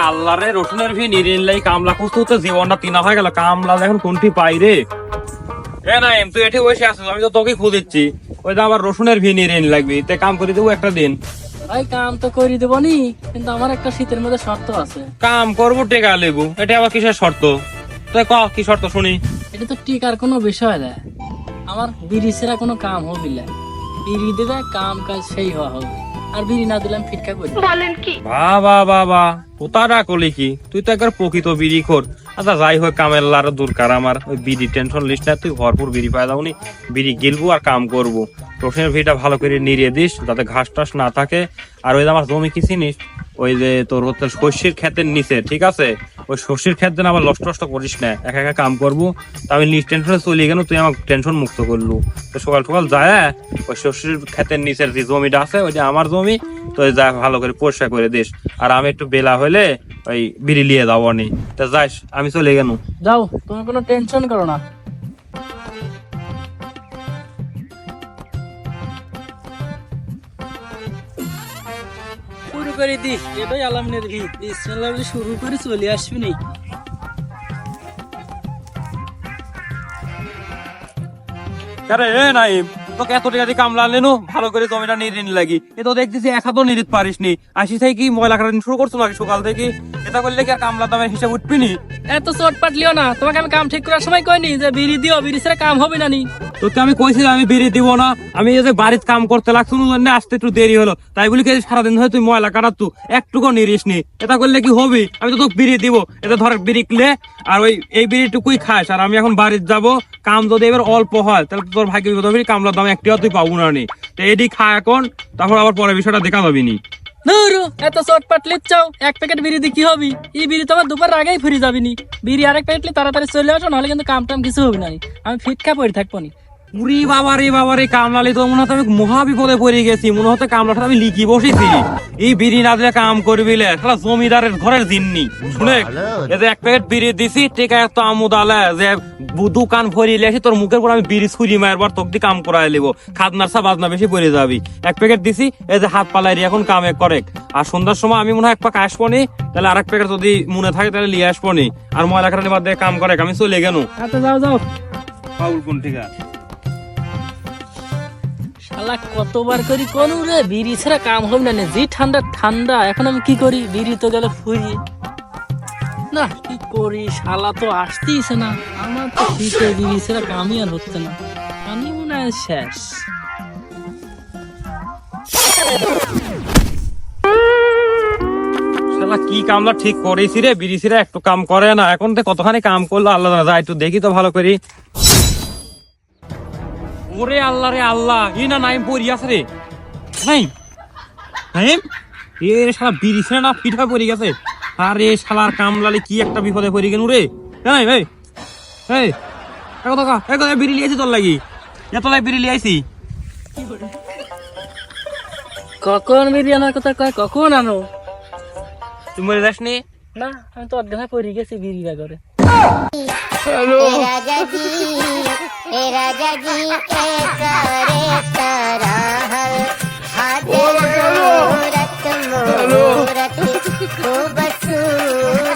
আল্লাহ রে, রসুনের ভি নিরিনলাই কামলা খুঁজতে হতে জীবনটা তিনা হয়ে গেল। কামলা এখন কোনটি পাই রে? এ না তুই এটি বসে আসিস, আমি তো তোকে খুঁজেছি। ওই যে আমার রসুনের ভি নিরিন লাগবে, তে কাম করে দেবো একটা দিন। ভাই কাম তো করে দেবো নি, কিন্তু আমার একটা শীতের মধ্যে শর্ত আছে। কাম করবো টেকা লেবু, এটা আবার কিসের শর্ত? তুই ক কি শর্ত শুনি। এটা তো টিকার কোনো বিষয় না, আমার বিড়ি ছাড়া কোনো কাম হবে না। বিড়ি দেবে কাম কাজ সেই হওয়া হবে, আর বিড়ি না দিলাম ফিটকা করে। বাবা বাবা তোতারা কলি কি, তুই তো একবার প্রকৃত বিড়ি খোর। আচ্ছা যাই হোক, কামের লার দরকার আমার। ওই বিড়ি টেনশন লিস না, তুই ভরপুর বিড়ি পাই দাওনি। বিড়ি গিলবো আর কাম করবো। রসুনের ভিড়টা ভালো করে নিড়িয়ে দিস, যাতে ঘাস টাস না থাকে। আর ওই যে আমার জমি কি চিনিস, ওই যে তোর হচ্ছে শস্যের ক্ষেতের নিচে, ঠিক আছে? ওই শস্যের ক্ষেত যেন আবার নষ্ট নষ্ট করিস না। একা একা কাম করবো, তা আমি নিজ টেনশনে চলে গেল, তুই আমার টেনশন মুক্ত করলু। তো সকাল সকাল যায় ওই শস্যের ক্ষেতের নিচের যে জমিটা আছে, ওইটা আমার জমি। তো যা ভালো করে পরিষ্কার করে দিস। আর আমি একটু বেলা হলে ওই বিড়ি লিয়ে যাবো নি। তা যাস, আমি চলে গেল। যাও, তুমি কোনো টেনশন করো না। শুরু করে দি, এটাই আলামিনের ভিত। বিসমিল্লাহ বলে শুরু করে চলে আসবি নি। আরে এ নাই, তোকে এত টাকা দিয়ে কামলা আনলেন, ভালো করে জমিটা নিরিন লাগি। এ তো দেখতেছি এক হাতও নিরিত পারিস নি। আসি থেকে কি ময়লা কাটা শুরু করছো নাকি সকাল থেকে? এটা করলে কি আর কামলা দামের হিসাব উঠবি নি? এত চটপাট লিও না, তোমাকে আমি কাম ঠিক করার সময় কইনি যে বিড়ি দিও, বিড়ি ছাড়া কাম হবে না নি। তোকে আমি কইছিলাম আমি বিড়ি দিব না। আমি এই যে বাড়িতে কাম করতে লাগছো জন্য আসতে একটু দেরি হলো, তাই বলি সারাদিন ধরে তুই ময়লা কাটাত, একটুকু নিরিস নি। এটা করলে কি হবে? আমি তো তোকে বিড়ি দিব। এটা ধর বিড়ি কিলে, আর ওই এই বিড়িটুকুই খাস। আর আমি এখন বাড়িতে যাব, কাম যদি এবার অল্প হয় তাহলে তোর ভাগ্য বিপদ হবে। কামলার দাম একটিও তুই পাবো না নি। তো এটি খা এখন, তারপর আবার পরে বিষয়টা দেখা যাবি নি। ধুরু, এত চটপাট লিচ্ছাও। এক প্যাকেট বিড়ি দিয়ে কি হবি? এই বিড়ি তো আমার দুপুর আগেই ফিরে যাবি নি। বিড়ি আরেক প্যাকেট তাড়াতাড়ি চলে আসো, নাহলে কিন্তু কাম টাম কিছু হবে না। আমি ফিটকা পড়ে থাকবো নি। উরি বাবা রে, কামলালি তো মনে হতো আমি মহা বিপদে পড়ে গেছি। মনে হতো কামলাটা আমি লিখি বসেছি। এই বিড়ি না দিলে কাম করবি লে, শালা জমিদারের ঘরের জিন্নি। শুনে এই যে এক প্যাকেট বিড়ি দিছি, টেকা এত আমুদ আলে যে দোকান ভরিয়ে আসি, তোর মুখের পর আমি বিড়ি ছুরি মারবার তোকে দিয়ে কাম করাই লিব। খাদনার সা বাজনা বেশি পড়ে যাবি। এক প্যাকেট দিছি, এই যে হাত পালাই এখন কামে করে। আর সন্ধ্যার সময় আমি মনে হয় এক পাক আসবো নি, তাহলে আর এক প্যাকেট যদি মনে থাকে তাহলে লিয়ে আসবো নি। আর ময়লা খাটানি বাদ দিয়ে কাম করে আমি চলে গেল। আচ্ছা যাও যাও। পাউল কোন ঠিক আছে? শালা কতবার করি কোন রে, বিড়ি ছাড়া কাম হবে না। জি ঠান্ডা ঠান্ডা, এখন আমি কি করি? বিড়ি তো গেল ফুরিয়ে। না কি করি, শালা তো আসতেইছে না। আমার তো শীতে বিড়ি ছাড়া কামই আর হচ্ছে না। আমি মনে হয় শেষ। শালা কি কামলা ঠিক করেছি রে, বিড়ি ছিরা একটু কাম করে না। এখন তো কতখানি কাম করলো আল্লাহ জানে। যা একটু দেখি তো ভালো করি। ওরে আল্লাহ রে আল্লাহ, ই না নাইম পড়ি আছে রে। নাইম নাইম, এ শালা বিড়ি ছিরা না পিঠা পড়ে গেছে। আরে শালার কামলালে কি একটা বিপদে পড়ে গেল রে। নাই ভাই, এই একো টাকা একো বিড়ি লিয়েছি তোর লাগি। এত লাই বিড়ি লিয়াইছি। কখন বিড়ি আনার কথা কয়, কখন আনো? তুই মরে যাসনি? না, আমি তো অজ্ঞান পড়ে গেছি বিড়ি করে। राजा जी हाथ मूरत खूब सूरत